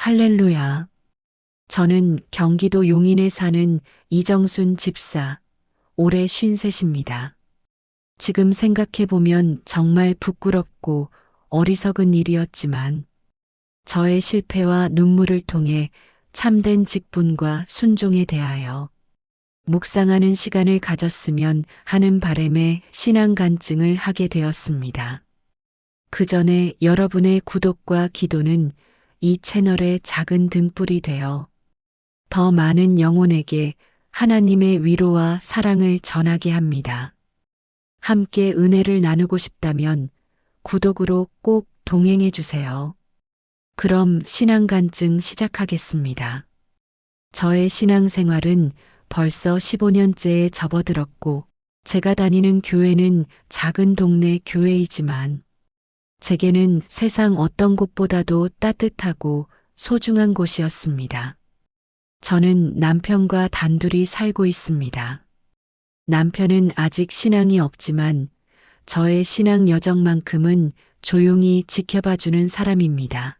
할렐루야. 저는 경기도 용인에 사는 이정순 집사, 올해 53입니다. 지금 생각해보면 정말 부끄럽고 어리석은 일이었지만 저의 실패와 눈물을 통해 참된 직분과 순종에 대하여 묵상하는 시간을 가졌으면 하는 바람에 신앙 간증을 하게 되었습니다. 그 전에 여러분의 구독과 기도는 이 채널의 작은 등불이 되어 더 많은 영혼에게 하나님의 위로와 사랑을 전하게 합니다. 함께 은혜를 나누고 싶다면 구독으로 꼭 동행해 주세요. 그럼 신앙 간증 시작하겠습니다. 저의 신앙생활은 벌써 15년째에 접어들었고 제가 다니는 교회는 작은 동네 교회이지만 제게는 세상 어떤 곳보다도 따뜻하고 소중한 곳이었습니다. 저는 남편과 단둘이 살고 있습니다. 남편은 아직 신앙이 없지만 저의 신앙 여정만큼은 조용히 지켜봐주는 사람입니다.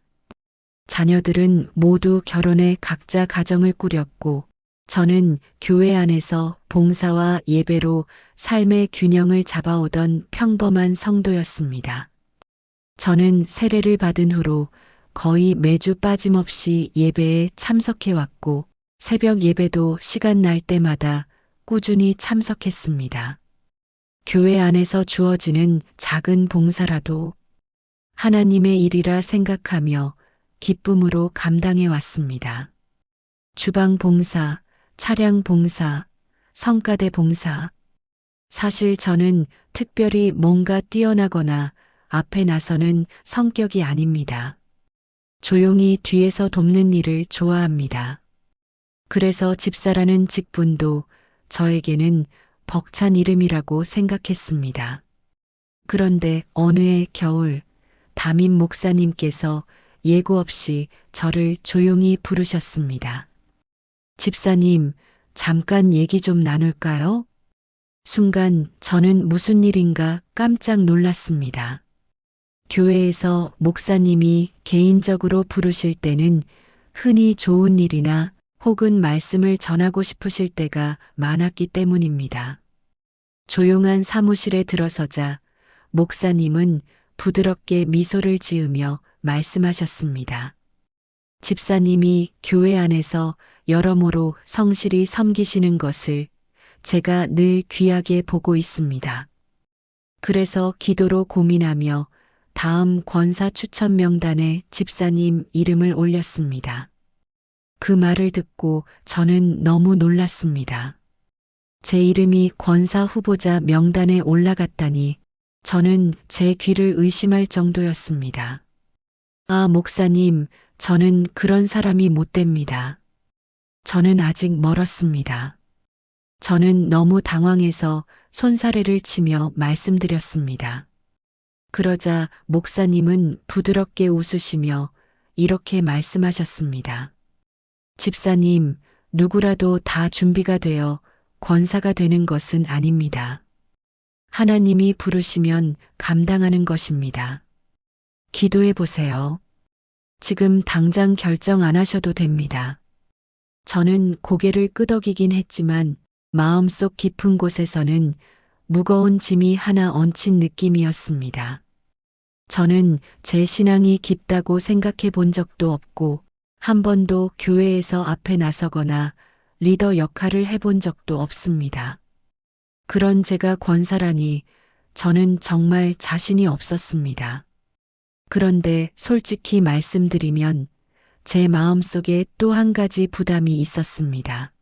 자녀들은 모두 결혼해 각자 가정을 꾸렸고 저는 교회 안에서 봉사와 예배로 삶의 균형을 잡아오던 평범한 성도였습니다. 저는 세례를 받은 후로 거의 매주 빠짐없이 예배에 참석해왔고 새벽 예배도 시간 날 때마다 꾸준히 참석했습니다. 교회 안에서 주어지는 작은 봉사라도 하나님의 일이라 생각하며 기쁨으로 감당해 왔습니다. 주방 봉사, 차량 봉사, 성가대 봉사. 사실 저는 특별히 뭔가 뛰어나거나 앞에 나서는 성격이 아닙니다. 조용히 뒤에서 돕는 일을 좋아합니다. 그래서 집사라는 직분도 저에게는 벅찬 이름이라고 생각했습니다. 그런데 어느 해 겨울 담임 목사님께서 예고 없이 저를 조용히 부르셨습니다. 집사님, 잠깐 얘기 좀 나눌까요? 순간 저는 무슨 일인가 깜짝 놀랐습니다. 교회에서 목사님이 개인적으로 부르실 때는 흔히 좋은 일이나 혹은 말씀을 전하고 싶으실 때가 많았기 때문입니다. 조용한 사무실에 들어서자 목사님은 부드럽게 미소를 지으며 말씀하셨습니다. 집사님이 교회 안에서 여러모로 성실히 섬기시는 것을 제가 늘 귀하게 보고 있습니다. 그래서 기도로 고민하며 다음 권사 추천 명단에 집사님 이름을 올렸습니다. 그 말을 듣고 저는 너무 놀랐습니다. 제 이름이 권사 후보자 명단에 올라갔다니 저는 제 귀를 의심할 정도였습니다. 아, 목사님, 저는 그런 사람이 못 됩니다. 저는 아직 멀었습니다. 저는 너무 당황해서 손사래를 치며 말씀드렸습니다. 그러자 목사님은 부드럽게 웃으시며 이렇게 말씀하셨습니다. 집사님, 누구라도 다 준비가 되어 권사가 되는 것은 아닙니다. 하나님이 부르시면 감당하는 것입니다. 기도해 보세요. 지금 당장 결정 안 하셔도 됩니다. 저는 고개를 끄덕이긴 했지만 마음속 깊은 곳에서는 무거운 짐이 하나 얹힌 느낌이었습니다. 저는 제 신앙이 깊다고 생각해 본 적도 없고 한 번도 교회에서 앞에 나서거나 리더 역할을 해본 적도 없습니다. 그런 제가 권사라니 저는 정말 자신이 없었습니다. 그런데 솔직히 말씀드리면 제 마음속에 또 한 가지 부담이 있었습니다.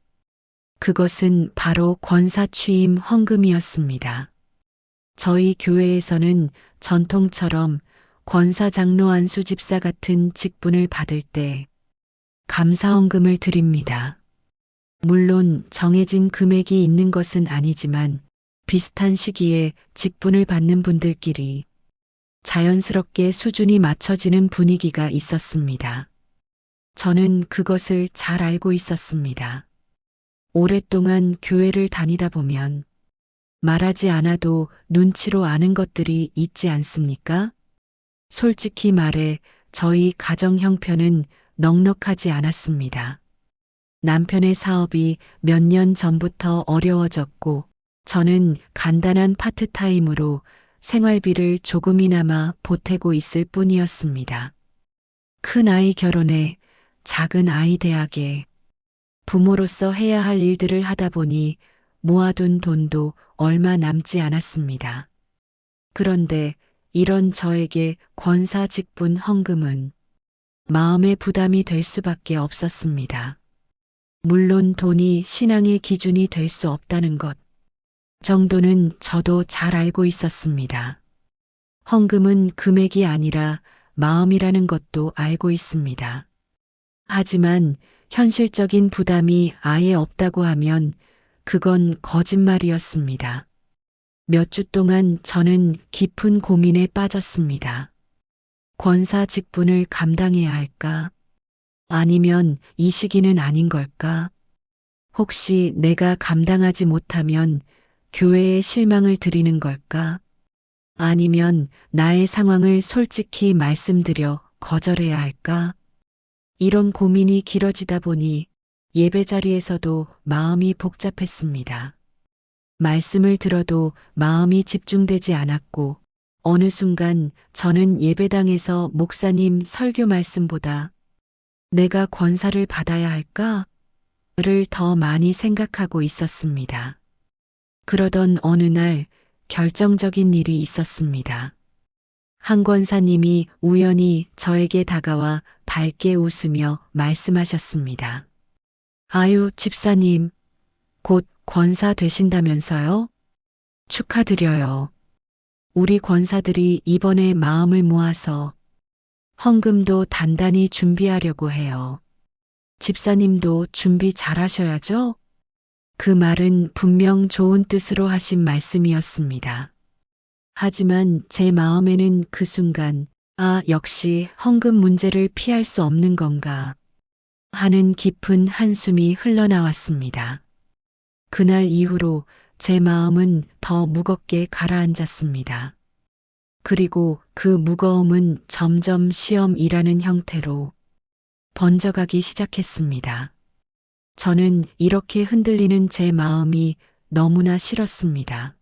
그것은 바로 권사 취임 헌금이었습니다. 저희 교회에서는 전통처럼 권사 장로 안수 집사 같은 직분을 받을 때 감사 헌금을 드립니다. 물론 정해진 금액이 있는 것은 아니지만 비슷한 시기에 직분을 받는 분들끼리 자연스럽게 수준이 맞춰지는 분위기가 있었습니다. 저는 그것을 잘 알고 있었습니다. 오랫동안 교회를 다니다 보면 말하지 않아도 눈치로 아는 것들이 있지 않습니까? 솔직히 말해 저희 가정 형편은 넉넉하지 않았습니다. 남편의 사업이 몇 년 전부터 어려워졌고 저는 간단한 파트타임으로 생활비를 조금이나마 보태고 있을 뿐이었습니다. 큰 아이 결혼에 작은 아이 대학에 부모로서 해야 할 일들을 하다 보니 모아둔 돈도 얼마 남지 않았습니다. 그런데 이런 저에게 권사 직분 헌금은 마음의 부담이 될 수밖에 없었습니다. 물론 돈이 신앙의 기준이 될 수 없다는 것 정도는 저도 잘 알고 있었습니다. 헌금은 금액이 아니라 마음이라는 것도 알고 있습니다. 하지만 현실적인 부담이 아예 없다고 하면 그건 거짓말이었습니다. 몇 주 동안 저는 깊은 고민에 빠졌습니다. 권사 직분을 감당해야 할까? 아니면 이 시기는 아닌 걸까? 혹시 내가 감당하지 못하면 교회에 실망을 드리는 걸까? 아니면 나의 상황을 솔직히 말씀드려 거절해야 할까? 이런 고민이 길어지다 보니 예배 자리에서도 마음이 복잡했습니다. 말씀을 들어도 마음이 집중되지 않았고 어느 순간 저는 예배당에서 목사님 설교 말씀보다 내가 권사를 받아야 할까?를 더 많이 생각하고 있었습니다. 그러던 어느 날 결정적인 일이 있었습니다. 한 권사님이 우연히 저에게 다가와 밝게 웃으며 말씀하셨습니다. 아유, 집사님, 곧 권사 되신다면서요? 축하드려요. 우리 권사들이 이번에 마음을 모아서 헌금도 단단히 준비하려고 해요. 집사님도 준비 잘 하셔야죠? 그 말은 분명 좋은 뜻으로 하신 말씀이었습니다. 하지만 제 마음에는 그 순간, 아, 역시 헌금 문제를 피할 수 없는 건가 하는 깊은 한숨이 흘러나왔습니다. 그날 이후로 제 마음은 더 무겁게 가라앉았습니다. 그리고 그 무거움은 점점 시험이라는 형태로 번져가기 시작했습니다. 저는 이렇게 흔들리는 제 마음이 너무나 싫었습니다.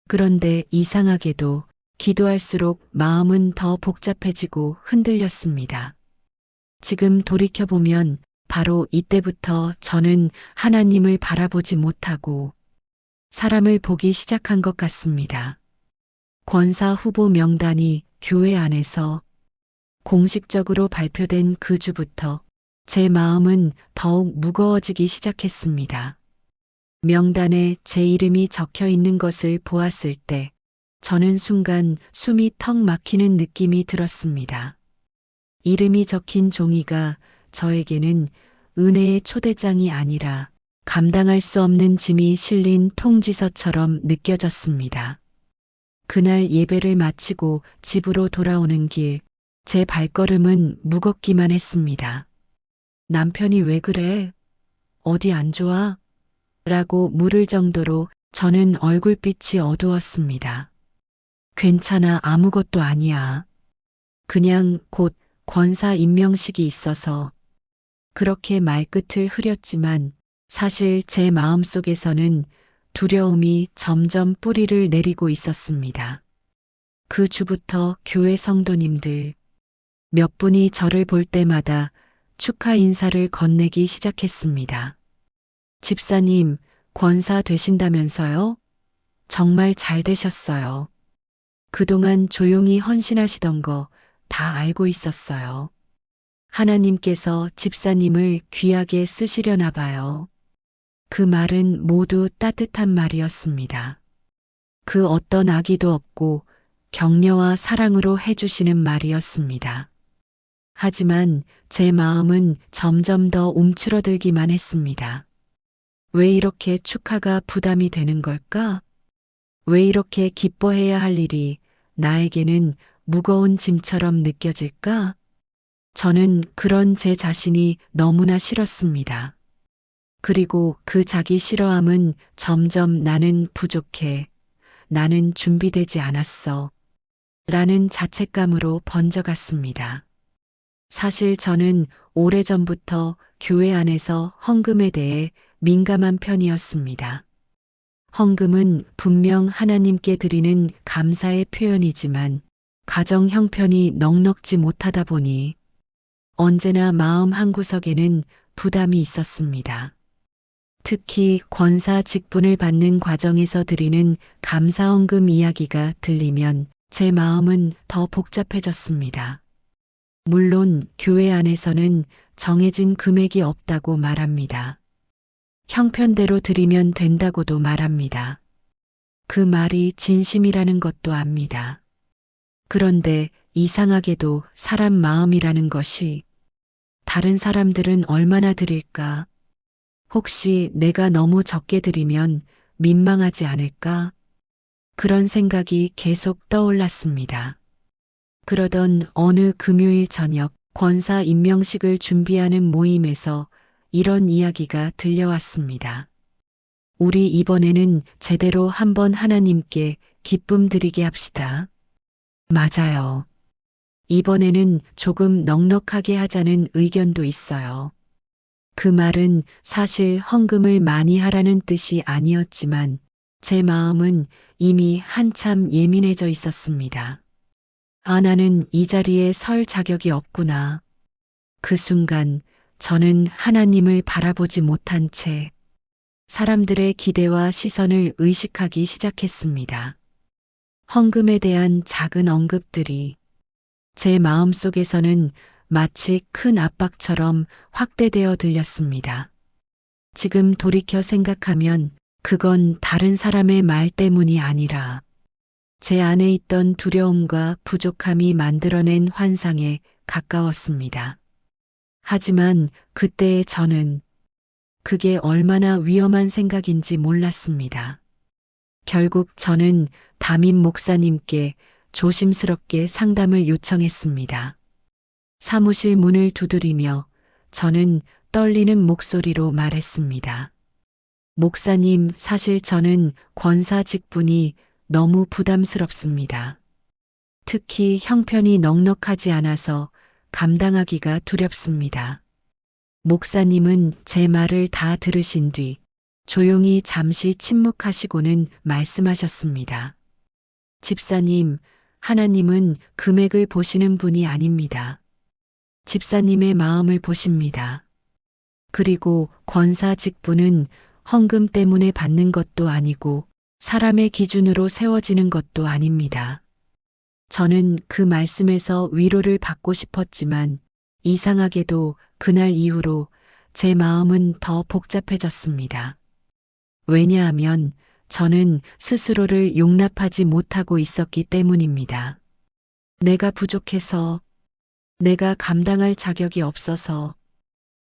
그런데 이상하게도 기도할수록 마음은 더 복잡해지고 흔들렸습니다. 지금 돌이켜보면 바로 이때부터 저는 하나님을 바라보지 못하고 사람을 보기 시작한 것 같습니다. 권사 후보 명단이 교회 안에서 공식적으로 발표된 그 주부터 제 마음은 더욱 무거워지기 시작했습니다. 명단에 제 이름이 적혀 있는 것을 보았을 때 저는 순간 숨이 턱 막히는 느낌이 들었습니다. 이름이 적힌 종이가 저에게는 은혜의 초대장이 아니라 감당할 수 없는 짐이 실린 통지서처럼 느껴졌습니다. 그날 예배를 마치고 집으로 돌아오는 길, 제 발걸음은 무겁기만 했습니다. 남편이 왜 그래? 어디 안 좋아? 라고 물을 정도로 저는 얼굴빛이 어두웠습니다. 괜찮아, 아무것도 아니야. 그냥 곧 권사 임명식이 있어서 그렇게 말끝을 흐렸지만 사실 제 마음속에서는 두려움이 점점 뿌리를 내리고 있었습니다. 그 주부터 교회 성도님들 몇 분이 저를 볼 때마다 축하 인사를 건네기 시작했습니다. 집사님, 권사 되신다면서요? 정말 잘 되셨어요. 그동안 조용히 헌신하시던 거 다 알고 있었어요. 하나님께서 집사님을 귀하게 쓰시려나 봐요. 그 말은 모두 따뜻한 말이었습니다. 그 어떤 악의도 없고 격려와 사랑으로 해주시는 말이었습니다. 하지만 제 마음은 점점 더 움츠러들기만 했습니다. 왜 이렇게 축하가 부담이 되는 걸까? 왜 이렇게 기뻐해야 할 일이 나에게는 무거운 짐처럼 느껴질까? 저는 그런 제 자신이 너무나 싫었습니다. 그리고 그 자기 싫어함은 점점 나는 부족해, 나는 준비되지 않았어, 라는 자책감으로 번져갔습니다. 사실 저는 오래전부터 교회 안에서 헌금에 대해 민감한 편이었습니다. 헌금은 분명 하나님께 드리는 감사의 표현이지만 가정 형편이 넉넉지 못하다 보니 언제나 마음 한구석에는 부담이 있었습니다. 특히 권사 직분을 받는 과정에서 드리는 감사헌금 이야기가 들리면 제 마음은 더 복잡해졌습니다. 물론 교회 안에서는 정해진 금액이 없다고 말합니다. 형편대로 드리면 된다고도 말합니다. 그 말이 진심이라는 것도 압니다. 그런데 이상하게도 사람 마음이라는 것이 다른 사람들은 얼마나 드릴까? 혹시 내가 너무 적게 드리면 민망하지 않을까? 그런 생각이 계속 떠올랐습니다. 그러던 어느 금요일 저녁 권사 임명식을 준비하는 모임에서 이런 이야기가 들려왔습니다. 우리 이번에는 제대로 한번 하나님께 기쁨 드리게 합시다. 맞아요. 이번에는 조금 넉넉하게 하자는 의견도 있어요. 그 말은 사실 헌금을 많이 하라는 뜻이 아니었지만 제 마음은 이미 한참 예민해져 있었습니다. 아, 나는 이 자리에 설 자격이 없구나. 그 순간 저는 하나님을 바라보지 못한 채 사람들의 기대와 시선을 의식하기 시작했습니다. 헌금에 대한 작은 언급들이 제 마음속에서는 마치 큰 압박처럼 확대되어 들렸습니다. 지금 돌이켜 생각하면 그건 다른 사람의 말 때문이 아니라 제 안에 있던 두려움과 부족함이 만들어낸 환상에 가까웠습니다. 하지만 그때의 저는 그게 얼마나 위험한 생각인지 몰랐습니다. 결국 저는 담임 목사님께 조심스럽게 상담을 요청했습니다. 사무실 문을 두드리며 저는 떨리는 목소리로 말했습니다. 목사님, 사실 저는 권사 직분이 너무 부담스럽습니다. 특히 형편이 넉넉하지 않아서 감당하기가 두렵습니다. 목사님은 제 말을 다 들으신 뒤 조용히 잠시 침묵하시고는 말씀하셨습니다. 집사님, 하나님은 금액을 보시는 분이 아닙니다. 집사님의 마음을 보십니다. 그리고 권사 직분은 헌금 때문에 받는 것도 아니고 사람의 기준으로 세워지는 것도 아닙니다. 저는 그 말씀에서 위로를 받고 싶었지만 이상하게도 그날 이후로 제 마음은 더 복잡해졌습니다. 왜냐하면 저는 스스로를 용납하지 못하고 있었기 때문입니다. 내가 부족해서, 내가 감당할 자격이 없어서,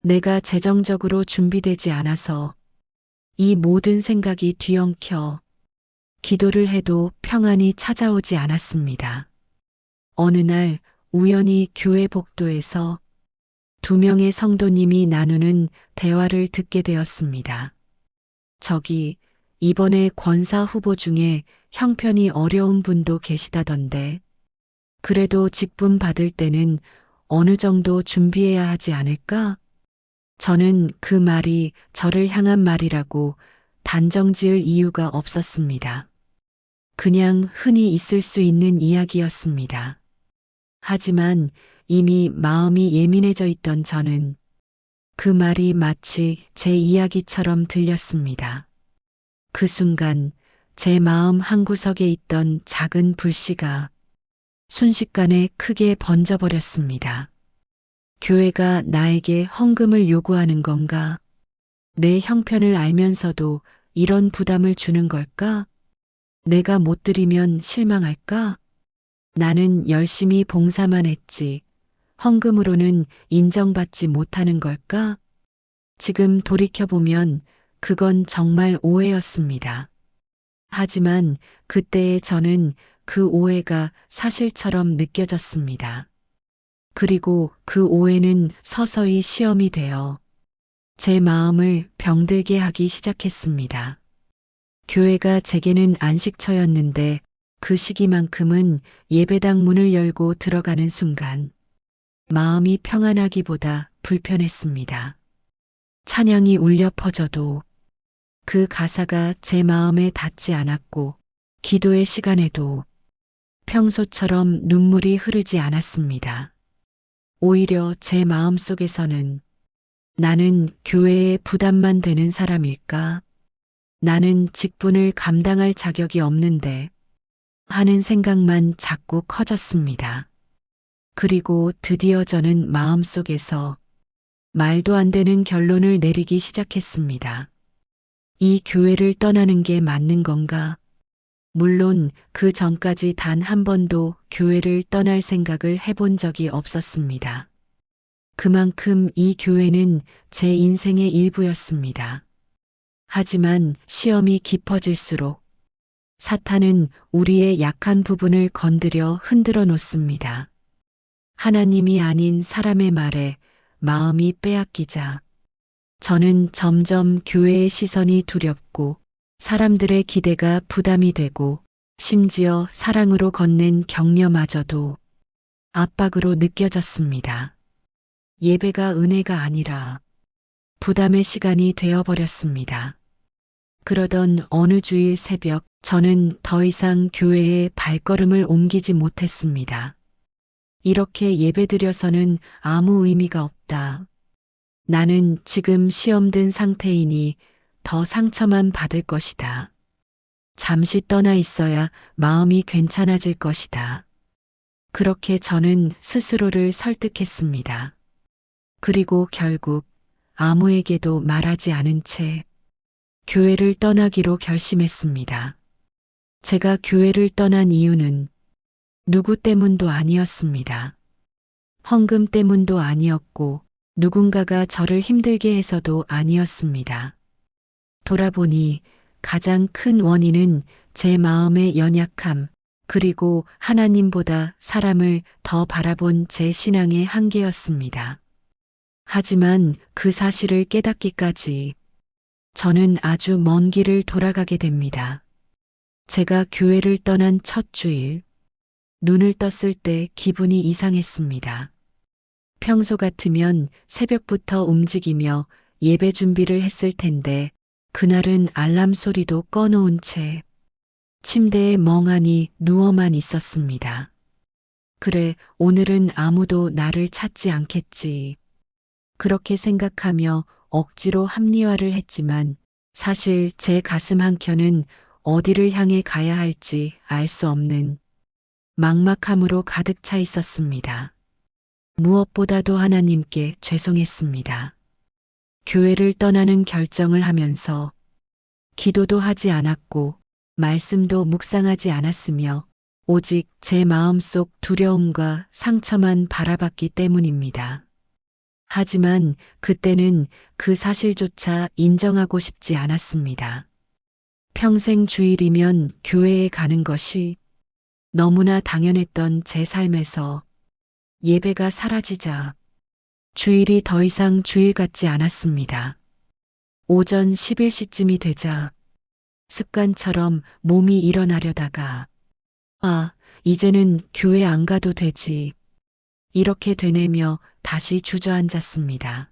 내가 재정적으로 준비되지 않아서 이 모든 생각이 뒤엉켜 기도를 해도 평안이 찾아오지 않았습니다. 어느 날 우연히 교회 복도에서 두 명의 성도님이 나누는 대화를 듣게 되었습니다. 저기 이번에 권사 후보 중에 형편이 어려운 분도 계시다던데 그래도 직분 받을 때는 어느 정도 준비해야 하지 않을까? 저는 그 말이 저를 향한 말이라고 단정 지을 이유가 없었습니다. 그냥 흔히 있을 수 있는 이야기였습니다. 하지만 이미 마음이 예민해져 있던 저는 그 말이 마치 제 이야기처럼 들렸습니다. 그 순간 제 마음 한구석에 있던 작은 불씨가 순식간에 크게 번져버렸습니다. 교회가 나에게 헌금을 요구하는 건가? 내 형편을 알면서도 이런 부담을 주는 걸까? 내가 못 드리면 실망할까? 나는 열심히 봉사만 했지. 헌금으로는 인정받지 못하는 걸까? 지금 돌이켜보면 그건 정말 오해였습니다. 하지만 그때의 저는 그 오해가 사실처럼 느껴졌습니다. 그리고 그 오해는 서서히 시험이 되어 제 마음을 병들게 하기 시작했습니다. 교회가 제게는 안식처였는데 그 시기만큼은 예배당 문을 열고 들어가는 순간 마음이 평안하기보다 불편했습니다. 찬양이 울려 퍼져도 그 가사가 제 마음에 닿지 않았고 기도의 시간에도 평소처럼 눈물이 흐르지 않았습니다. 오히려 제 마음속에서는 나는 교회에 부담만 되는 사람일까? 나는 직분을 감당할 자격이 없는데 하는 생각만 자꾸 커졌습니다. 그리고 드디어 저는 마음속에서 말도 안 되는 결론을 내리기 시작했습니다. 이 교회를 떠나는 게 맞는 건가? 물론 그 전까지 단 한 번도 교회를 떠날 생각을 해본 적이 없었습니다. 그만큼 이 교회는 제 인생의 일부였습니다. 하지만 시험이 깊어질수록 사탄은 우리의 약한 부분을 건드려 흔들어 놓습니다. 하나님이 아닌 사람의 말에 마음이 빼앗기자 저는 점점 교회의 시선이 두렵고 사람들의 기대가 부담이 되고 심지어 사랑으로 건넨 격려마저도 압박으로 느껴졌습니다. 예배가 은혜가 아니라 부담의 시간이 되어버렸습니다. 그러던 어느 주일 새벽 저는 더 이상 교회에 발걸음을 옮기지 못했습니다. 이렇게 예배드려서는 아무 의미가 없다. 나는 지금 시험 든 상태이니 더 상처만 받을 것이다. 잠시 떠나 있어야 마음이 괜찮아질 것이다. 그렇게 저는 스스로를 설득했습니다. 그리고 결국 아무에게도 말하지 않은 채 교회를 떠나기로 결심했습니다. 제가 교회를 떠난 이유는 누구 때문도 아니었습니다. 헌금 때문도 아니었고 누군가가 저를 힘들게 해서도 아니었습니다. 돌아보니 가장 큰 원인은 제 마음의 연약함, 그리고 하나님보다 사람을 더 바라본 제 신앙의 한계였습니다. 하지만 그 사실을 깨닫기까지 저는 아주 먼 길을 돌아가게 됩니다. 제가 교회를 떠난 첫 주일, 눈을 떴을 때 기분이 이상했습니다. 평소 같으면 새벽부터 움직이며 예배 준비를 했을 텐데 그날은 알람 소리도 꺼놓은 채 침대에 멍하니 누워만 있었습니다. 그래, 오늘은 아무도 나를 찾지 않겠지. 그렇게 생각하며 억지로 합리화를 했지만 사실 제 가슴 한켠은 어디를 향해 가야 할지 알 수 없는 막막함으로 가득 차 있었습니다. 무엇보다도 하나님께 죄송했습니다. 교회를 떠나는 결정을 하면서 기도도 하지 않았고 말씀도 묵상하지 않았으며 오직 제 마음속 두려움과 상처만 바라봤기 때문입니다. 하지만 그때는 그 사실조차 인정하고 싶지 않았습니다. 평생 주일이면 교회에 가는 것이 너무나 당연했던 제 삶에서 예배가 사라지자 주일이 더 이상 주일 같지 않았습니다. 오전 11시쯤이 되자 습관처럼 몸이 일어나려다가 이제는 교회 안 가도 되지. 이렇게 되뇌며 다시 주저앉았습니다.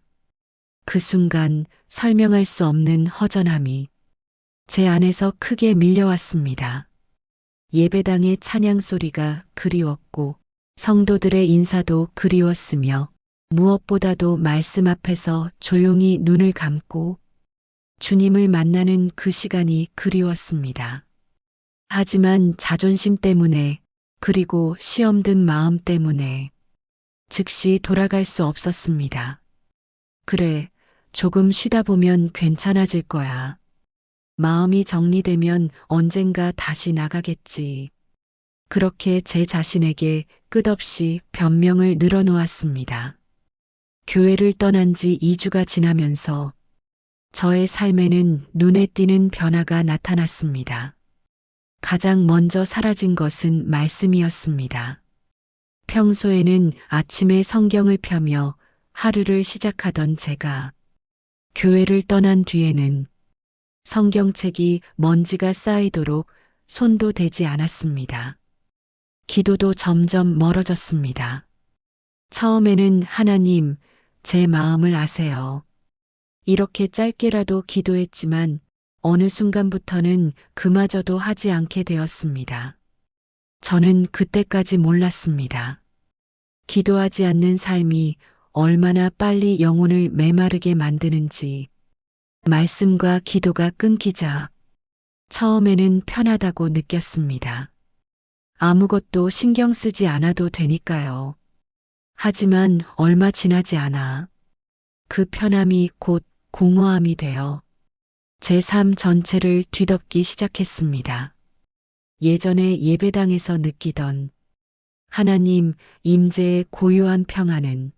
그 순간 설명할 수 없는 허전함이 제 안에서 크게 밀려왔습니다. 예배당의 찬양 소리가 그리웠고 성도들의 인사도 그리웠으며 무엇보다도 말씀 앞에서 조용히 눈을 감고 주님을 만나는 그 시간이 그리웠습니다. 하지만 자존심 때문에 그리고 시험 든 마음 때문에 즉시 돌아갈 수 없었습니다. 그래, 조금 쉬다 보면 괜찮아질 거야. 마음이 정리되면 언젠가 다시 나가겠지. 그렇게 제 자신에게 끝없이 변명을 늘어놓았습니다. 교회를 떠난 지 2주가 지나면서 저의 삶에는 눈에 띄는 변화가 나타났습니다. 가장 먼저 사라진 것은 말씀이었습니다. 평소에는 아침에 성경을 펴며 하루를 시작하던 제가 교회를 떠난 뒤에는 성경책이 먼지가 쌓이도록 손도 대지 않았습니다. 기도도 점점 멀어졌습니다. 처음에는 하나님, 제 마음을 아세요. 이렇게 짧게라도 기도했지만 어느 순간부터는 그마저도 하지 않게 되었습니다. 저는 그때까지 몰랐습니다. 기도하지 않는 삶이 얼마나 빨리 영혼을 메마르게 만드는지. 말씀과 기도가 끊기자 처음에는 편하다고 느꼈습니다. 아무것도 신경 쓰지 않아도 되니까요. 하지만 얼마 지나지 않아 그 편함이 곧 공허함이 되어 제 삶 전체를 뒤덮기 시작했습니다. 예전에 예배당에서 느끼던 하나님 임재의 고요한 평안은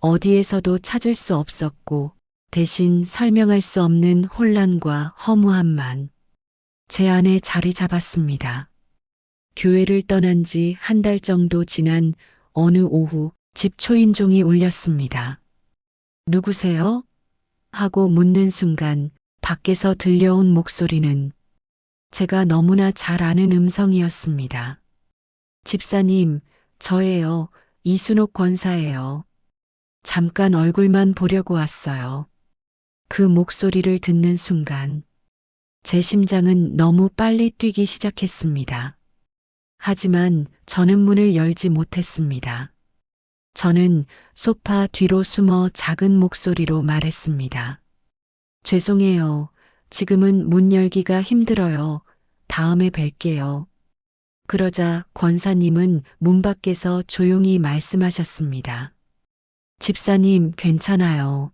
어디에서도 찾을 수 없었고 대신 설명할 수 없는 혼란과 허무함만 제 안에 자리 잡았습니다. 교회를 떠난 지 한 달 정도 지난 어느 오후 집 초인종이 울렸습니다. 누구세요? 하고 묻는 순간 밖에서 들려온 목소리는 제가 너무나 잘 아는 음성이었습니다. 집사님, 저예요. 이순옥 권사예요. 잠깐 얼굴만 보려고 왔어요. 그 목소리를 듣는 순간 제 심장은 너무 빨리 뛰기 시작했습니다. 하지만 저는 문을 열지 못했습니다. 저는 소파 뒤로 숨어 작은 목소리로 말했습니다. 죄송해요. 지금은 문 열기가 힘들어요. 다음에 뵐게요. 그러자 권사님은 문 밖에서 조용히 말씀하셨습니다. 집사님, 괜찮아요.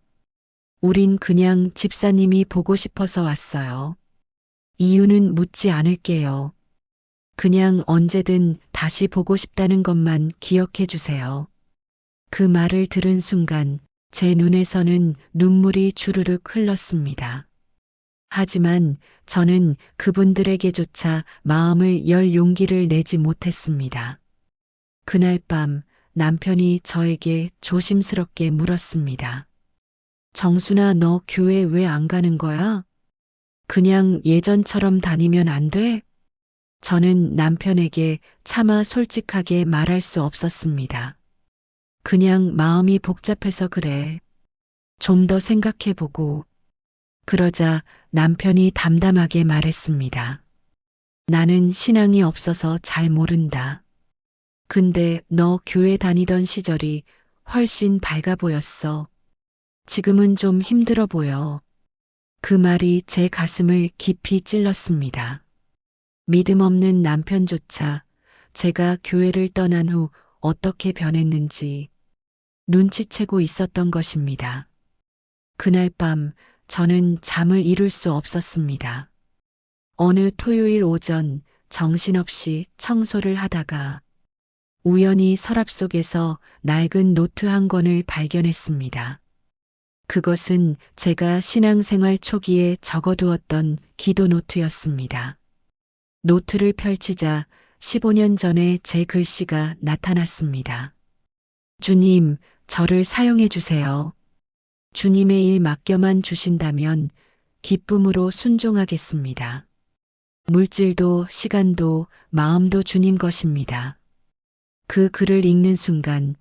우린 그냥 집사님이 보고 싶어서 왔어요. 이유는 묻지 않을게요. 그냥 언제든 다시 보고 싶다는 것만 기억해 주세요. 그 말을 들은 순간 제 눈에서는 눈물이 주르륵 흘렀습니다. 하지만 저는 그분들에게조차 마음을 열 용기를 내지 못했습니다. 그날 밤 남편이 저에게 조심스럽게 물었습니다. 정순아, 너 교회 왜 안 가는 거야? 그냥 예전처럼 다니면 안 돼? 저는 남편에게 차마 솔직하게 말할 수 없었습니다. 그냥 마음이 복잡해서 그래. 좀 더 생각해보고. 그러자 남편이 담담하게 말했습니다. 나는 신앙이 없어서 잘 모른다. 근데 너 교회 다니던 시절이 훨씬 밝아 보였어. 지금은 좀 힘들어 보여. 그 말이 제 가슴을 깊이 찔렀습니다. 믿음 없는 남편조차 제가 교회를 떠난 후 어떻게 변했는지 눈치채고 있었던 것입니다. 그날 밤 저는 잠을 이룰 수 없었습니다. 어느 토요일 오전 정신없이 청소를 하다가 우연히 서랍 속에서 낡은 노트 한 권을 발견했습니다. 그것은 제가 신앙생활 초기에 적어두었던 기도 노트였습니다. 노트를 펼치자 15년 전에 제 글씨가 나타났습니다. 주님, 저를 사용해 주세요. 주님의 일 맡겨만 주신다면 기쁨으로 순종하겠습니다. 물질도 시간도 마음도 주님 것입니다. 그 글을 읽는 순간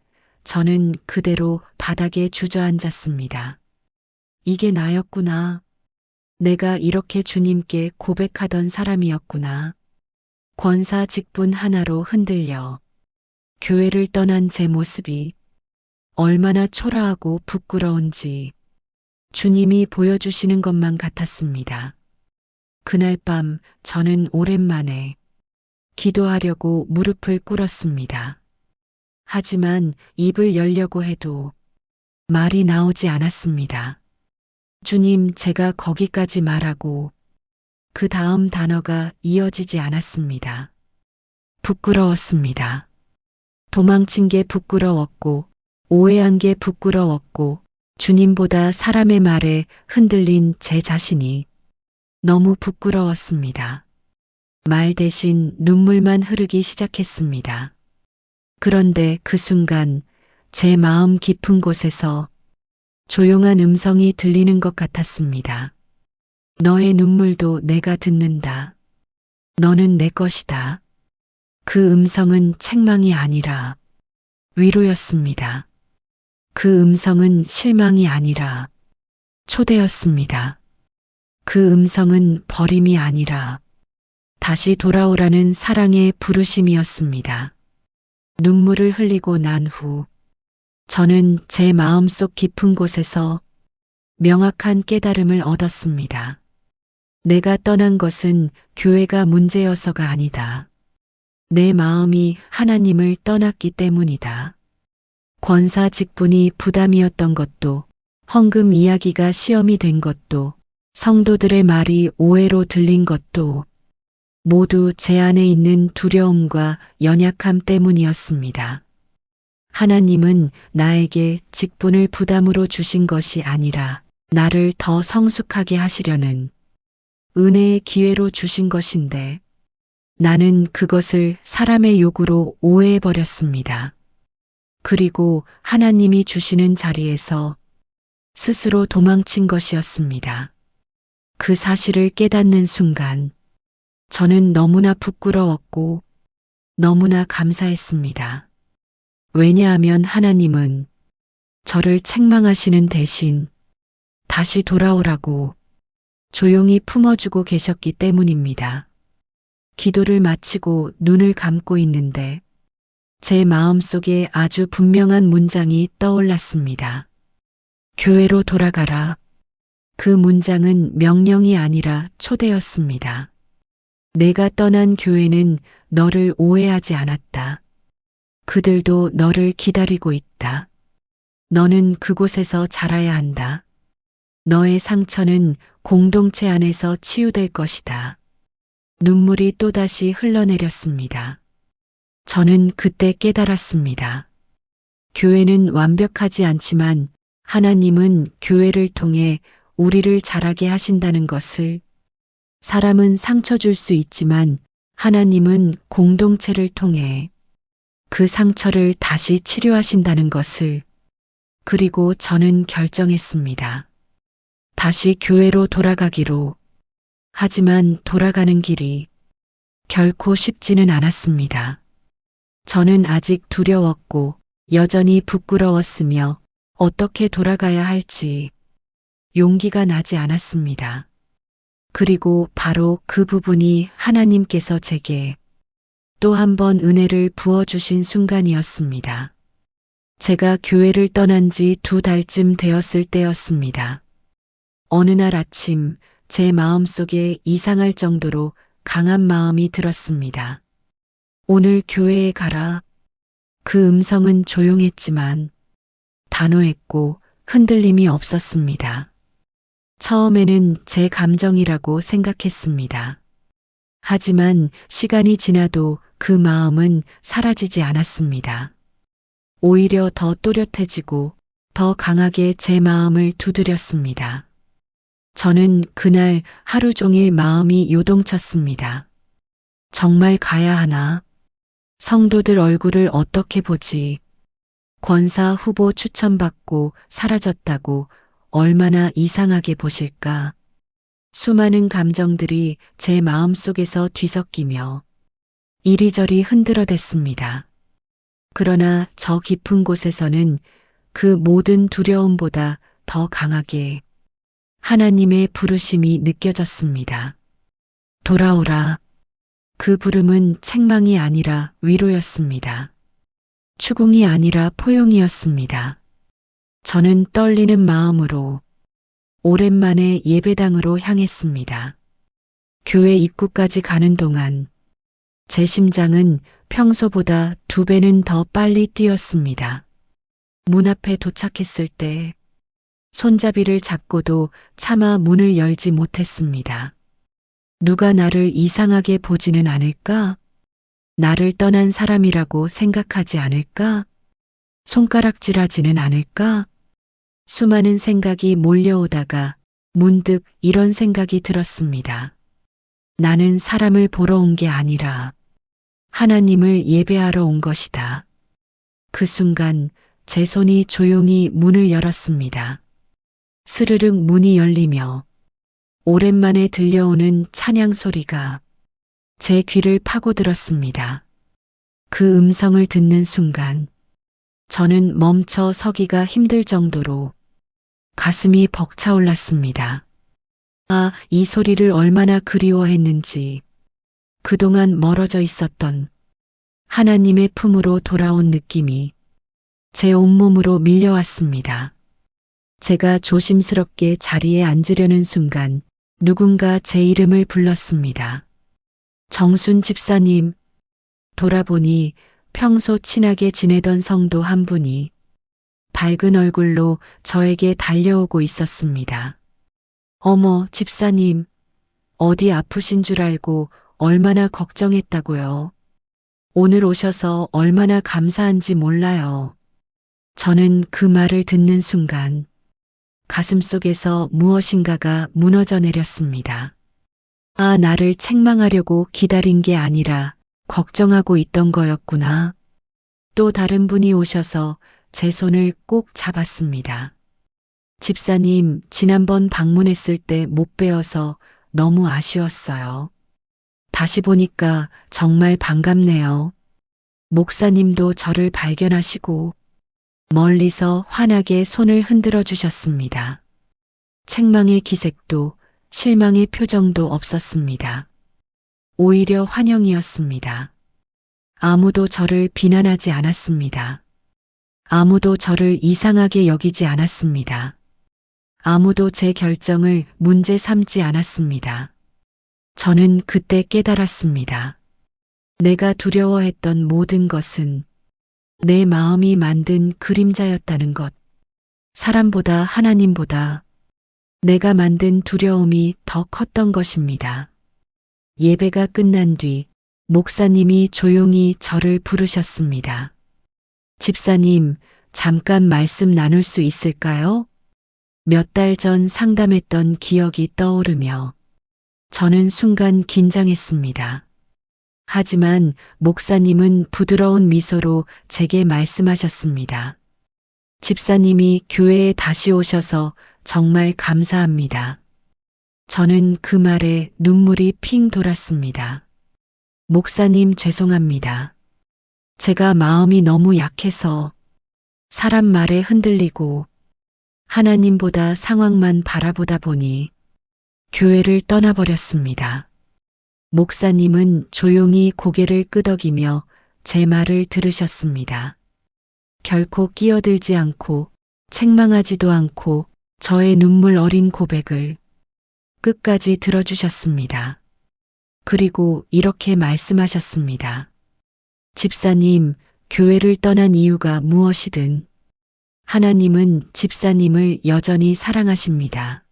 저는 그대로 바닥에 주저앉았습니다. 이게 나였구나. 내가 이렇게 주님께 고백하던 사람이었구나. 권사 직분 하나로 흔들려 교회를 떠난 제 모습이 얼마나 초라하고 부끄러운지 주님이 보여주시는 것만 같았습니다. 그날 밤 저는 오랜만에 기도하려고 무릎을 꿇었습니다. 하지만 입을 열려고 해도 말이 나오지 않았습니다. 주님, 제가 거기까지 말하고 그 다음 단어가 이어지지 않았습니다. 부끄러웠습니다. 도망친 게 부끄러웠고 오해한 게 부끄러웠고 주님보다 사람의 말에 흔들린 제 자신이 너무 부끄러웠습니다. 말 대신 눈물만 흐르기 시작했습니다. 그런데 그 순간 제 마음 깊은 곳에서 조용한 음성이 들리는 것 같았습니다. 너의 눈물도 내가 듣는다. 너는 내 것이다. 그 음성은 책망이 아니라 위로였습니다. 그 음성은 실망이 아니라 초대였습니다. 그 음성은 버림이 아니라 다시 돌아오라는 사랑의 부르심이었습니다. 눈물을 흘리고 난 후 저는 제 마음속 깊은 곳에서 명확한 깨달음을 얻었습니다. 내가 떠난 것은 교회가 문제여서가 아니다. 내 마음이 하나님을 떠났기 때문이다. 권사 직분이 부담이었던 것도, 헌금 이야기가 시험이 된 것도, 성도들의 말이 오해로 들린 것도 모두 제 안에 있는 두려움과 연약함 때문이었습니다. 하나님은 나에게 직분을 부담으로 주신 것이 아니라 나를 더 성숙하게 하시려는 은혜의 기회로 주신 것인데 나는 그것을 사람의 요구로 오해해버렸습니다. 그리고 하나님이 주시는 자리에서 스스로 도망친 것이었습니다. 그 사실을 깨닫는 순간 저는 너무나 부끄러웠고 너무나 감사했습니다. 왜냐하면 하나님은 저를 책망하시는 대신 다시 돌아오라고 조용히 품어주고 계셨기 때문입니다. 기도를 마치고 눈을 감고 있는데 제 마음속에 아주 분명한 문장이 떠올랐습니다. 교회로 돌아가라. 그 문장은 명령이 아니라 초대였습니다. 내가 떠난 교회는 너를 오해하지 않았다. 그들도 너를 기다리고 있다. 너는 그곳에서 자라야 한다. 너의 상처는 공동체 안에서 치유될 것이다. 눈물이 또다시 흘러내렸습니다. 저는 그때 깨달았습니다. 교회는 완벽하지 않지만 하나님은 교회를 통해 우리를 자라게 하신다는 것을, 사람은 상처 줄 수 있지만 하나님은 공동체를 통해 그 상처를 다시 치료하신다는 것을, 그리고 저는 결정했습니다. 다시 교회로 돌아가기로. 하지만 돌아가는 길이 결코 쉽지는 않았습니다. 저는 아직 두려웠고 여전히 부끄러웠으며 어떻게 돌아가야 할지 용기가 나지 않았습니다. 그리고 바로 그 부분이 하나님께서 제게 또 한 번 은혜를 부어주신 순간이었습니다. 제가 교회를 떠난 지 2달쯤 되었을 때였습니다. 어느 날 아침 제 마음속에 이상할 정도로 강한 마음이 들었습니다. 오늘 교회에 가라. 그 음성은 조용했지만 단호했고 흔들림이 없었습니다. 처음에는 제 감정이라고 생각했습니다. 하지만 시간이 지나도 그 마음은 사라지지 않았습니다. 오히려 더 또렷해지고 더 강하게 제 마음을 두드렸습니다. 저는 그날 하루 종일 마음이 요동쳤습니다. 정말 가야 하나? 성도들 얼굴을 어떻게 보지? 권사 후보 추천받고 사라졌다고 얼마나 이상하게 보실까? 수많은 감정들이 제 마음속에서 뒤섞이며 이리저리 흔들어댔습니다. 그러나 저 깊은 곳에서는 그 모든 두려움보다 더 강하게 하나님의 부르심이 느껴졌습니다. 돌아오라. 그 부름은 책망이 아니라 위로였습니다. 추궁이 아니라 포용이었습니다. 저는 떨리는 마음으로 오랜만에 예배당으로 향했습니다. 교회 입구까지 가는 동안 제 심장은 평소보다 2배는 더 빨리 뛰었습니다. 문 앞에 도착했을 때 손잡이를 잡고도 차마 문을 열지 못했습니다. 누가 나를 이상하게 보지는 않을까? 나를 떠난 사람이라고 생각하지 않을까? 손가락질하지는 않을까? 수많은 생각이 몰려오다가 문득 이런 생각이 들었습니다. 나는 사람을 보러 온 게 아니라 하나님을 예배하러 온 것이다. 그 순간 제 손이 조용히 문을 열었습니다. 스르륵 문이 열리며 오랜만에 들려오는 찬양 소리가 제 귀를 파고들었습니다. 그 음성을 듣는 순간 저는 멈춰 서기가 힘들 정도로 가슴이 벅차올랐습니다. 아, 이 소리를 얼마나 그리워했는지 그동안 멀어져 있었던 하나님의 품으로 돌아온 느낌이 제 온몸으로 밀려왔습니다. 제가 조심스럽게 자리에 앉으려는 순간 누군가 제 이름을 불렀습니다. 정순 집사님. 돌아보니 평소 친하게 지내던 성도 한 분이 밝은 얼굴로 저에게 달려오고 있었습니다. 어머, 집사님. 어디 아프신 줄 알고 얼마나 걱정했다고요. 오늘 오셔서 얼마나 감사한지 몰라요. 저는 그 말을 듣는 순간 가슴속에서 무엇인가가 무너져 내렸습니다. 아, 나를 책망하려고 기다린 게 아니라 걱정하고 있던 거였구나. 또 다른 분이 오셔서 제 손을 꼭 잡았습니다. 집사님, 지난번 방문했을 때 못 뵈어서 너무 아쉬웠어요. 다시 보니까 정말 반갑네요. 목사님도 저를 발견하시고 멀리서 환하게 손을 흔들어 주셨습니다. 책망의 기색도 실망의 표정도 없었습니다. 오히려 환영이었습니다. 아무도 저를 비난하지 않았습니다. 아무도 저를 이상하게 여기지 않았습니다. 아무도 제 결정을 문제 삼지 않았습니다. 저는 그때 깨달았습니다. 내가 두려워했던 모든 것은 내 마음이 만든 그림자였다는 것. 사람보다 하나님보다 내가 만든 두려움이 더 컸던 것입니다. 예배가 끝난 뒤 목사님이 조용히 저를 부르셨습니다. 집사님, 잠깐 말씀 나눌 수 있을까요? 몇 달 전 상담했던 기억이 떠오르며 저는 순간 긴장했습니다. 하지만 목사님은 부드러운 미소로 제게 말씀하셨습니다. 집사님이 교회에 다시 오셔서 정말 감사합니다. 저는 그 말에 눈물이 핑 돌았습니다. 목사님, 죄송합니다. 제가 마음이 너무 약해서 사람 말에 흔들리고 하나님보다 상황만 바라보다 보니 교회를 떠나버렸습니다. 목사님은 조용히 고개를 끄덕이며 제 말을 들으셨습니다. 결코 끼어들지 않고 책망하지도 않고 저의 눈물 어린 고백을 끝까지 들어주셨습니다. 그리고 이렇게 말씀하셨습니다. 집사님, 교회를 떠난 이유가 무엇이든 하나님은 집사님을 여전히 사랑하십니다.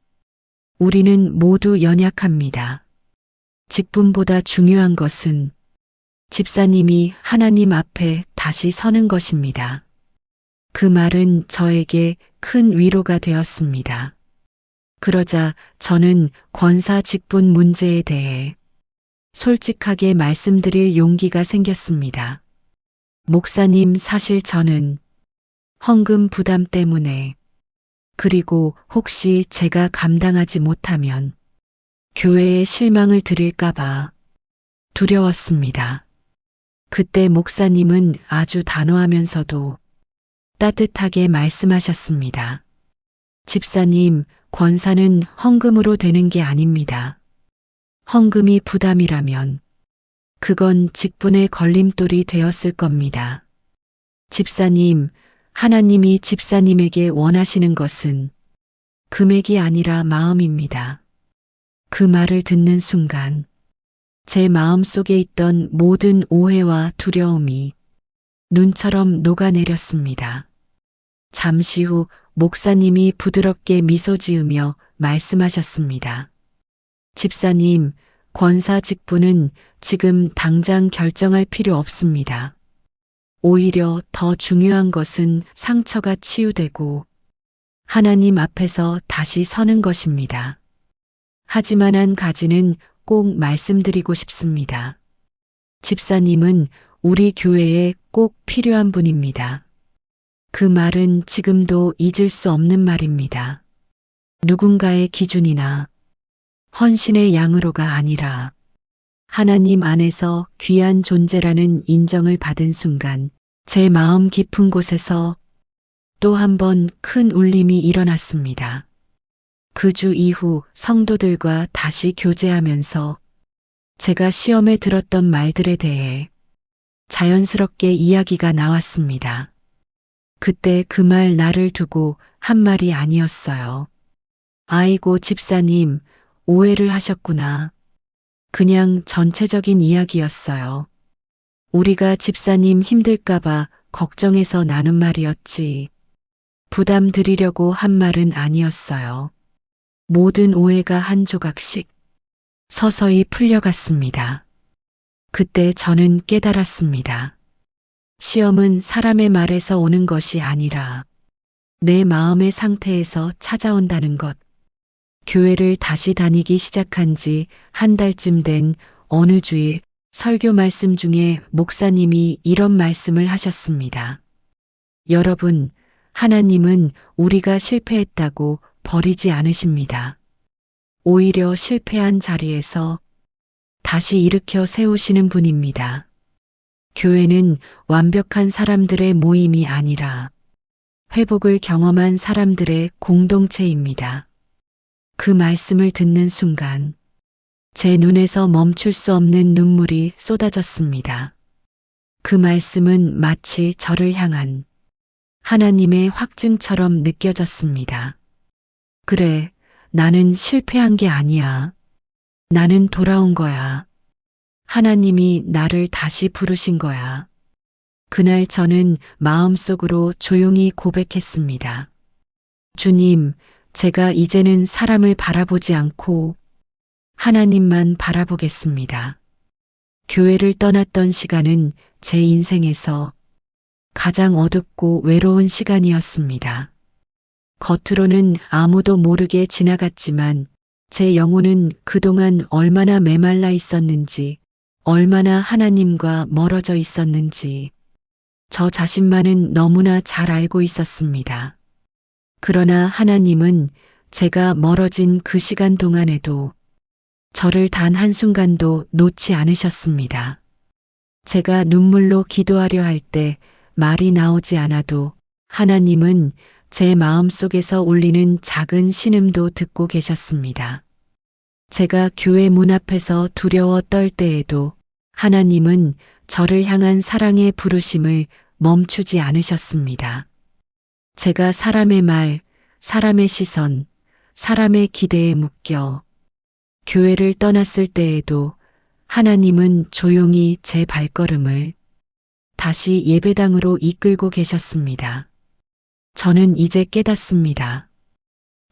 우리는 모두 연약합니다. 직분보다 중요한 것은 집사님이 하나님 앞에 다시 서는 것입니다. 그 말은 저에게 큰 위로가 되었습니다. 그러자 저는 권사 직분 문제에 대해 솔직하게 말씀드릴 용기가 생겼습니다. 목사님, 사실 저는 헌금 부담 때문에 그리고 혹시 제가 감당하지 못하면 교회에 실망을 드릴까봐 두려웠습니다. 그때 목사님은 아주 단호하면서도 따뜻하게 말씀하셨습니다. 집사님, 권사는 헌금으로 되는 게 아닙니다. 헌금이 부담이라면 그건 직분의 걸림돌이 되었을 겁니다. 집사님, 하나님이 집사님에게 원하시는 것은 금액이 아니라 마음입니다. 그 말을 듣는 순간 제 마음 속에 있던 모든 오해와 두려움이 눈처럼 녹아내렸습니다. 잠시 후 목사님이 부드럽게 미소 지으며 말씀하셨습니다. 집사님, 권사 직분은 지금 당장 결정할 필요 없습니다. 오히려 더 중요한 것은 상처가 치유되고 하나님 앞에서 다시 서는 것입니다. 하지만 한 가지는 꼭 말씀드리고 싶습니다. 집사님은 우리 교회에 꼭 필요한 분입니다. 그 말은 지금도 잊을 수 없는 말입니다. 누군가의 기준이나 헌신의 양으로가 아니라 하나님 안에서 귀한 존재라는 인정을 받은 순간 제 마음 깊은 곳에서 또 한 번 큰 울림이 일어났습니다. 그 주 이후 성도들과 다시 교제하면서 제가 시험에 들었던 말들에 대해 자연스럽게 이야기가 나왔습니다. 그때 그 말 나를 두고 한 말이 아니었어요. 아이고, 집사님, 오해를 하셨구나. 그냥 전체적인 이야기였어요. 우리가 집사님 힘들까봐 걱정해서 나눈 말이었지. 부담 드리려고 한 말은 아니었어요. 모든 오해가 한 조각씩 서서히 풀려갔습니다. 그때 저는 깨달았습니다. 시험은 사람의 말에서 오는 것이 아니라 내 마음의 상태에서 찾아온다는 것. 교회를 다시 다니기 시작한 지 한 달쯤 된 어느 주일 설교 말씀 중에 목사님이 이런 말씀을 하셨습니다. 여러분, 하나님은 우리가 실패했다고 버리지 않으십니다. 오히려 실패한 자리에서 다시 일으켜 세우시는 분입니다. 교회는 완벽한 사람들의 모임이 아니라 회복을 경험한 사람들의 공동체입니다. 그 말씀을 듣는 순간 제 눈에서 멈출 수 없는 눈물이 쏟아졌습니다. 그 말씀은 마치 저를 향한 하나님의 확증처럼 느껴졌습니다. 그래, 나는 실패한 게 아니야. 나는 돌아온 거야. 하나님이 나를 다시 부르신 거야. 그날 저는 마음속으로 조용히 고백했습니다. 주님, 제가 이제는 사람을 바라보지 않고 하나님만 바라보겠습니다. 교회를 떠났던 시간은 제 인생에서 가장 어둡고 외로운 시간이었습니다. 겉으로는 아무도 모르게 지나갔지만 제 영혼은 그동안 얼마나 메말라 있었는지, 얼마나 하나님과 멀어져 있었는지 저 자신만은 너무나 잘 알고 있었습니다. 그러나 하나님은 제가 멀어진 그 시간 동안에도 저를 단 한순간도 놓지 않으셨습니다. 제가 눈물로 기도하려 할 때 말이 나오지 않아도 하나님은 제 마음속에서 울리는 작은 신음도 듣고 계셨습니다. 제가 교회 문 앞에서 두려워 떨 때에도 하나님은 저를 향한 사랑의 부르심을 멈추지 않으셨습니다. 제가 사람의 말, 사람의 시선, 사람의 기대에 묶여 교회를 떠났을 때에도 하나님은 조용히 제 발걸음을 다시 예배당으로 이끌고 계셨습니다. 저는 이제 깨닫습니다.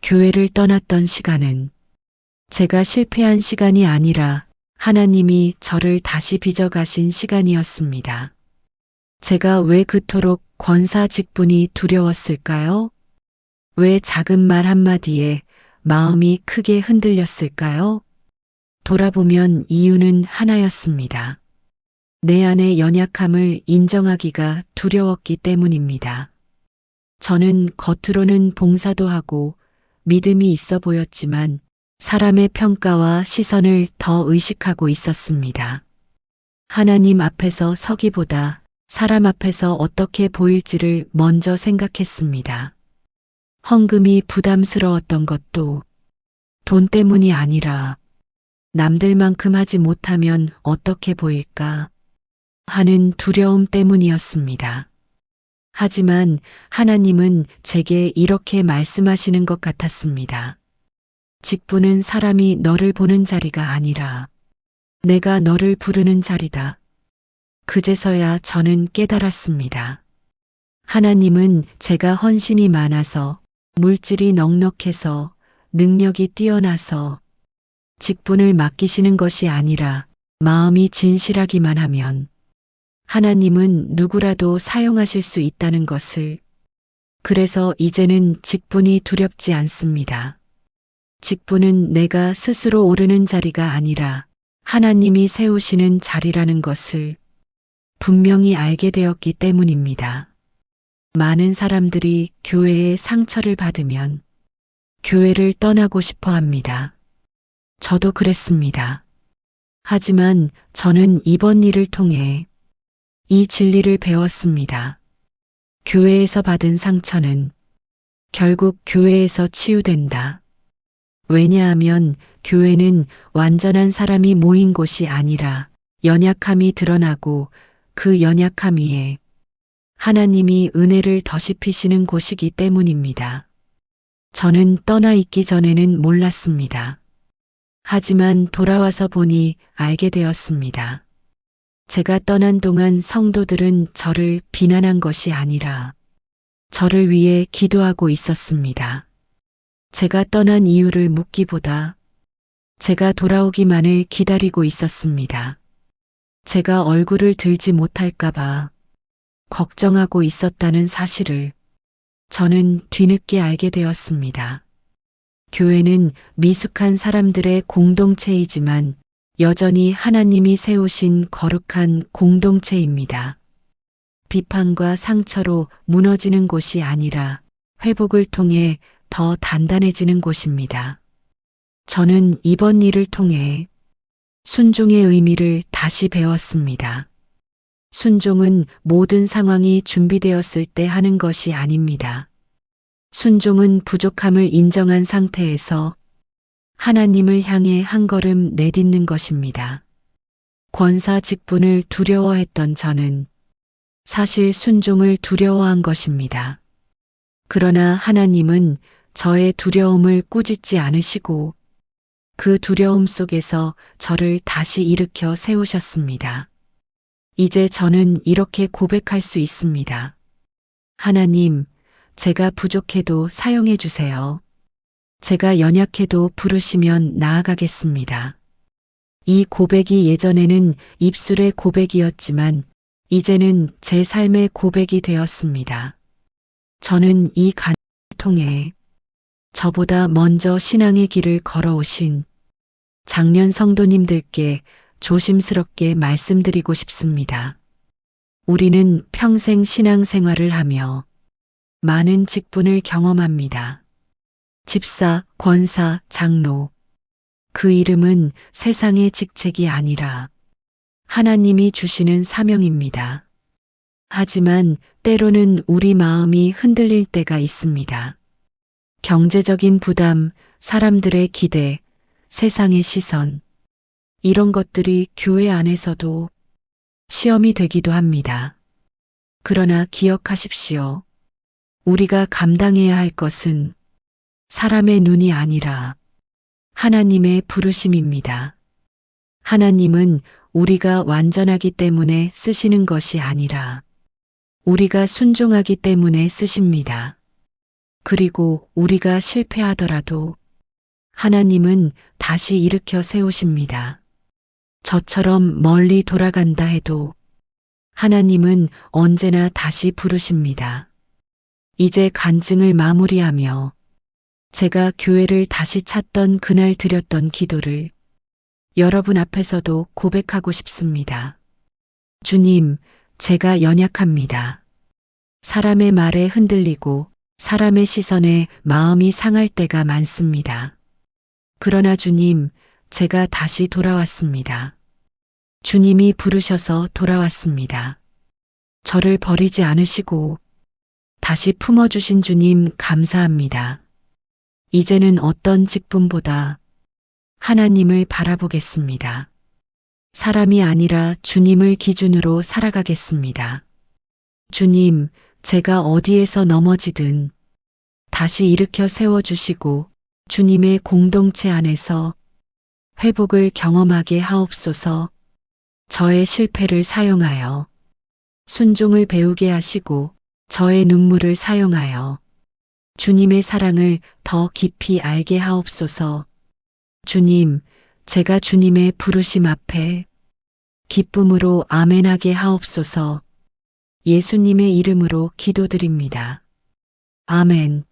교회를 떠났던 시간은 제가 실패한 시간이 아니라 하나님이 저를 다시 빚어가신 시간이었습니다. 제가 왜 그토록 권사 직분이 두려웠을까요? 왜 작은 말 한마디에 마음이 크게 흔들렸을까요? 돌아보면 이유는 하나였습니다. 내 안의 연약함을 인정하기가 두려웠기 때문입니다. 저는 겉으로는 봉사도 하고 믿음이 있어 보였지만 사람의 평가와 시선을 더 의식하고 있었습니다. 하나님 앞에서 서기보다 사람 앞에서 어떻게 보일지를 먼저 생각했습니다. 헌금이 부담스러웠던 것도 돈 때문이 아니라 남들만큼 하지 못하면 어떻게 보일까 하는 두려움 때문이었습니다. 하지만 하나님은 제게 이렇게 말씀하시는 것 같았습니다. 직분은 사람이 너를 보는 자리가 아니라 내가 너를 부르는 자리다. 그제서야 저는 깨달았습니다. 하나님은 제가 헌신이 많아서 물질이 넉넉해서 능력이 뛰어나서 직분을 맡기시는 것이 아니라 마음이 진실하기만 하면 하나님은 누구라도 사용하실 수 있다는 것을, 그래서 이제는 직분이 두렵지 않습니다. 직분은 내가 스스로 오르는 자리가 아니라 하나님이 세우시는 자리라는 것을 분명히 알게 되었기 때문입니다. 많은 사람들이 교회에 상처를 받으면 교회를 떠나고 싶어 합니다. 저도 그랬습니다. 하지만 저는 이번 일을 통해 이 진리를 배웠습니다. 교회에서 받은 상처는 결국 교회에서 치유된다. 왜냐하면 교회는 완전한 사람이 모인 곳이 아니라 연약함이 드러나고 그 연약함 위에 하나님이 은혜를 더시피시는 곳이기 때문입니다. 저는 떠나 있기 전에는 몰랐습니다. 하지만 돌아와서 보니 알게 되었습니다. 제가 떠난 동안 성도들은 저를 비난한 것이 아니라 저를 위해 기도하고 있었습니다. 제가 떠난 이유를 묻기보다 제가 돌아오기만을 기다리고 있었습니다. 제가 얼굴을 들지 못할까봐 걱정하고 있었다는 사실을 저는 뒤늦게 알게 되었습니다. 교회는 미숙한 사람들의 공동체이지만 여전히 하나님이 세우신 거룩한 공동체입니다. 비판과 상처로 무너지는 곳이 아니라 회복을 통해 더 단단해지는 곳입니다. 저는 이번 일을 통해 순종의 의미를 다시 배웠습니다. 순종은 모든 상황이 준비되었을 때 하는 것이 아닙니다. 순종은 부족함을 인정한 상태에서 하나님을 향해 한 걸음 내딛는 것입니다. 권사 직분을 두려워했던 저는 사실 순종을 두려워한 것입니다. 그러나 하나님은 저의 두려움을 꾸짖지 않으시고 그 두려움 속에서 저를 다시 일으켜 세우셨습니다. 이제 저는 이렇게 고백할 수 있습니다. 하나님, 제가 부족해도 사용해 주세요. 제가 연약해도 부르시면 나아가겠습니다. 이 고백이 예전에는 입술의 고백이었지만 이제는 제 삶의 고백이 되었습니다. 저는 이 간증을 통해 저보다 먼저 신앙의 길을 걸어오신 장년 성도님들께 조심스럽게 말씀드리고 싶습니다. 우리는 평생 신앙생활을 하며 많은 직분을 경험합니다. 집사, 권사, 장로. 그 이름은 세상의 직책이 아니라 하나님이 주시는 사명입니다. 하지만 때로는 우리 마음이 흔들릴 때가 있습니다. 경제적인 부담, 사람들의 기대, 세상의 시선. 이런 것들이 교회 안에서도 시험이 되기도 합니다. 그러나 기억하십시오. 우리가 감당해야 할 것은 사람의 눈이 아니라 하나님의 부르심입니다. 하나님은 우리가 완전하기 때문에 쓰시는 것이 아니라 우리가 순종하기 때문에 쓰십니다. 그리고 우리가 실패하더라도 하나님은 다시 일으켜 세우십니다. 저처럼 멀리 돌아간다 해도 하나님은 언제나 다시 부르십니다. 이제 간증을 마무리하며 제가 교회를 다시 찾던 그날 드렸던 기도를 여러분 앞에서도 고백하고 싶습니다. 주님, 제가 연약합니다. 사람의 말에 흔들리고 사람의 시선에 마음이 상할 때가 많습니다. 그러나 주님, 제가 다시 돌아왔습니다. 주님이 부르셔서 돌아왔습니다. 저를 버리지 않으시고 다시 품어주신 주님 감사합니다. 이제는 어떤 직분보다 하나님을 바라보겠습니다. 사람이 아니라 주님을 기준으로 살아가겠습니다. 주님, 제가 어디에서 넘어지든 다시 일으켜 세워주시고 주님의 공동체 안에서 회복을 경험하게 하옵소서. 저의 실패를 사용하여 순종을 배우게 하시고 저의 눈물을 사용하여 주님의 사랑을 더 깊이 알게 하옵소서. 주님, 제가 주님의 부르심 앞에 기쁨으로 아멘하게 하옵소서. 예수님의 이름으로 기도드립니다. 아멘.